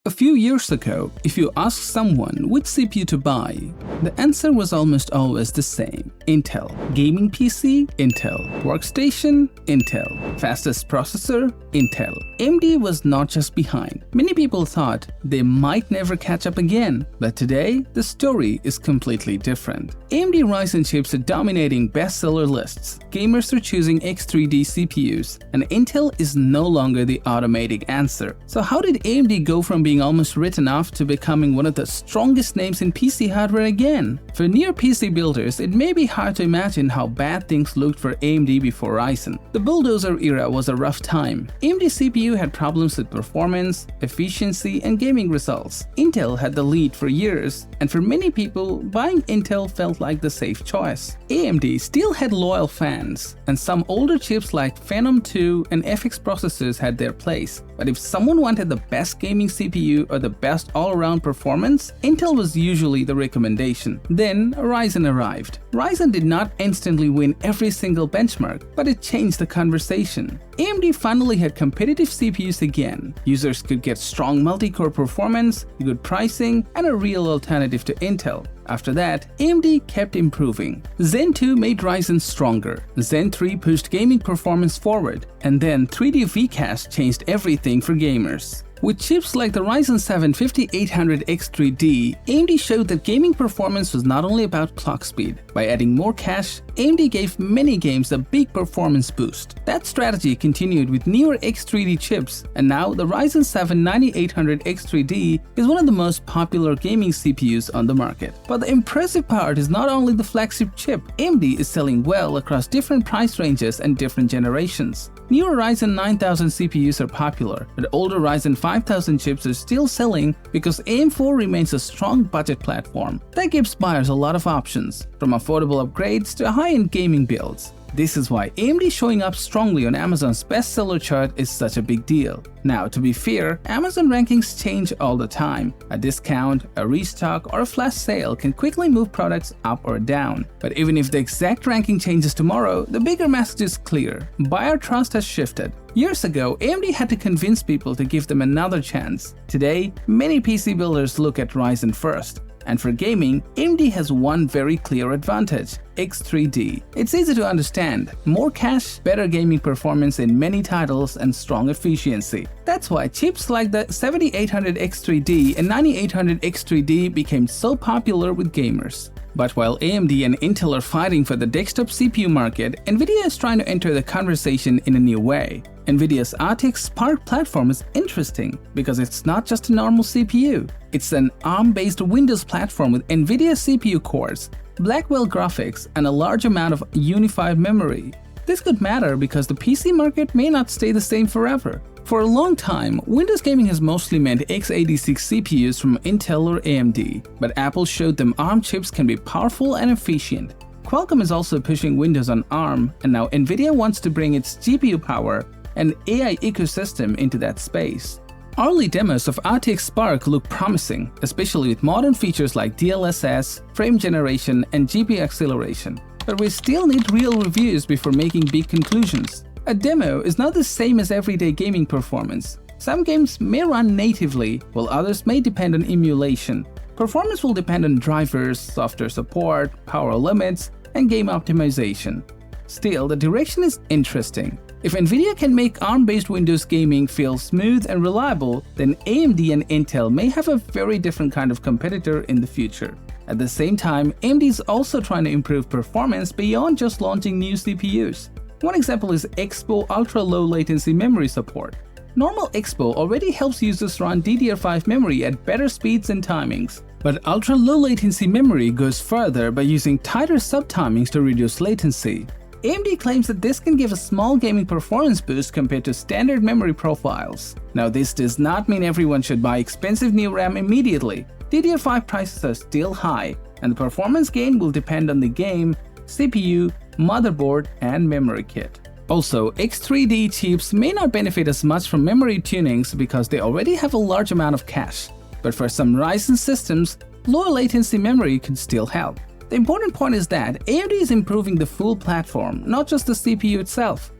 A few years ago, if you asked someone which CPU to buy, the answer was almost always the same: Intel. Gaming PC? Intel. Workstation? Intel. Fastest processor? Intel. AMD was not just behind. Many people thought they might never catch up again, but today the story is completely different. AMD Ryzen chips are dominating bestseller lists. Gamers are choosing X3D CPUs, and Intel is no longer the automatic answer. So how did AMD go from being almost written off to becoming one of the strongest names in PC hardware again? For near PC builders, it may be hard to imagine how bad things looked for AMD before Ryzen. The Bulldozer era was a rough time. AMD CPU had problems with performance, efficiency, and gaming results. Intel had the lead for years, and for many people, buying Intel felt like the safe choice. AMD still had loyal fans, and some older chips like Phenom 2 and FX processors had their place. But if someone wanted the best gaming CPU or the best all-around performance, Intel was usually the recommendation. Then Ryzen arrived. Ryzen did not instantly win every single benchmark, but it changed the conversation. AMD finally had competitive CPUs again. Users could get strong multi-core performance, good pricing, and a real alternative to Intel. After that, AMD kept improving. Zen 2 made Ryzen stronger. Zen 3 pushed gaming performance forward, and then 3D V-Cache changed everything for gamers. With chips like the Ryzen 7 5800X3D, AMD showed that gaming performance was not only about clock speed. By adding more cache, AMD gave many games a big performance boost. That strategy continued with newer X3D chips, and now the Ryzen 7 9800X3D is one of the most popular gaming CPUs on the market. But the impressive part is not only the flagship chip. AMD is selling well across different price ranges and different generations. Newer Ryzen 9000 CPUs are popular, but older Ryzen 5000 chips are still selling because AM4 remains a strong budget platform. That gives buyers a lot of options, from affordable upgrades to high-end gaming builds. This is why AMD showing up strongly on Amazon's bestseller chart is such a big deal. Now, to be fair, Amazon rankings change all the time. A discount, a restock, or a flash sale can quickly move products up or down. But even if the exact ranking changes tomorrow, the bigger message is clear: buyer trust has shifted. Years ago, AMD had to convince people to give them another chance. Today, many PC builders look at Ryzen first. And for gaming, AMD has one very clear advantage: X3D. It's easy to understand. More cache, better gaming performance in many titles, and strong efficiency. That's why chips like the 7800X3D and 9800X3D became so popular with gamers. But while AMD and Intel are fighting for the desktop CPU market, Nvidia is trying to enter the conversation in a new way. Nvidia's RTX Spark platform is interesting because it's not just a normal CPU. It's an ARM-based Windows platform with Nvidia CPU cores, Blackwell graphics, and a large amount of unified memory. This could matter because the PC market may not stay the same forever. For a long time, Windows gaming has mostly meant x86 CPUs from Intel or AMD, but Apple showed them ARM chips can be powerful and efficient. Qualcomm is also pushing Windows on ARM, and now Nvidia wants to bring its GPU power and AI ecosystem into that space. Early demos of RTX Spark look promising, especially with modern features like DLSS, frame generation, and GPU acceleration. But we still need real reviews before making big conclusions. A demo is not the same as everyday gaming performance. Some games may run natively, while others may depend on emulation. Performance will depend on drivers, software support, power limits, and game optimization. Still, the direction is interesting. If Nvidia can make ARM-based Windows gaming feel smooth and reliable, then AMD and Intel may have a very different kind of competitor in the future. At the same time, AMD is also trying to improve performance beyond just launching new CPUs. One example is EXPO Ultra Low Latency memory support. Normal EXPO already helps users run DDR5 memory at better speeds and timings. But Ultra Low Latency memory goes further by using tighter subtimings to reduce latency. AMD claims that this can give a small gaming performance boost compared to standard memory profiles. Now, this does not mean everyone should buy expensive new RAM immediately. DDR5 prices are still high, and the performance gain will depend on the game, CPU, motherboard, and memory kit. Also, X3D chips may not benefit as much from memory tunings because they already have a large amount of cache. But for some Ryzen systems, lower latency memory could still help. The important point is that AMD is improving the full platform, not just the CPU itself.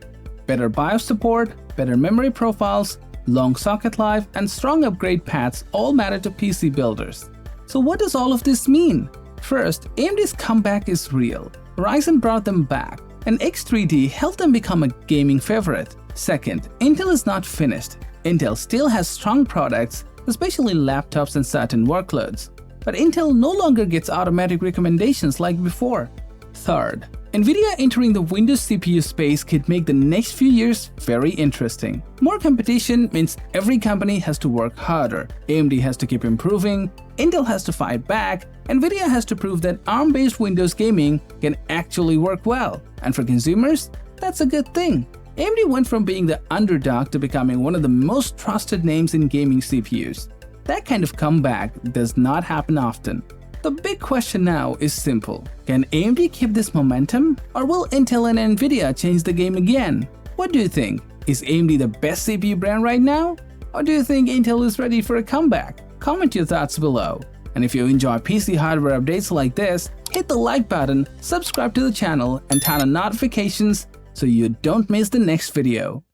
Better BIOS support, better memory profiles, long socket life, and strong upgrade paths all matter to PC builders. So what does all of this mean? First, AMD's comeback is real. Ryzen brought them back, and X3D helped them become a gaming favorite. Second, Intel is not finished. Intel still has strong products, especially laptops and certain workloads. But Intel no longer gets automatic recommendations like before. Third, Nvidia entering the Windows CPU space could make the next few years very interesting. More competition means every company has to work harder. AMD has to keep improving, Intel has to fight back, Nvidia has to prove that ARM-based Windows gaming can actually work well. And for consumers, that's a good thing. AMD went from being the underdog to becoming one of the most trusted names in gaming CPUs. That kind of comeback does not happen often. The big question now is simple. Can AMD keep this momentum, or will Intel and Nvidia change the game again? What do you think? Is AMD the best CPU brand right now? Or do you think Intel is ready for a comeback? Comment your thoughts below. And if you enjoy PC hardware updates like this, hit the like button, subscribe to the channel, and turn on notifications so you don't miss the next video.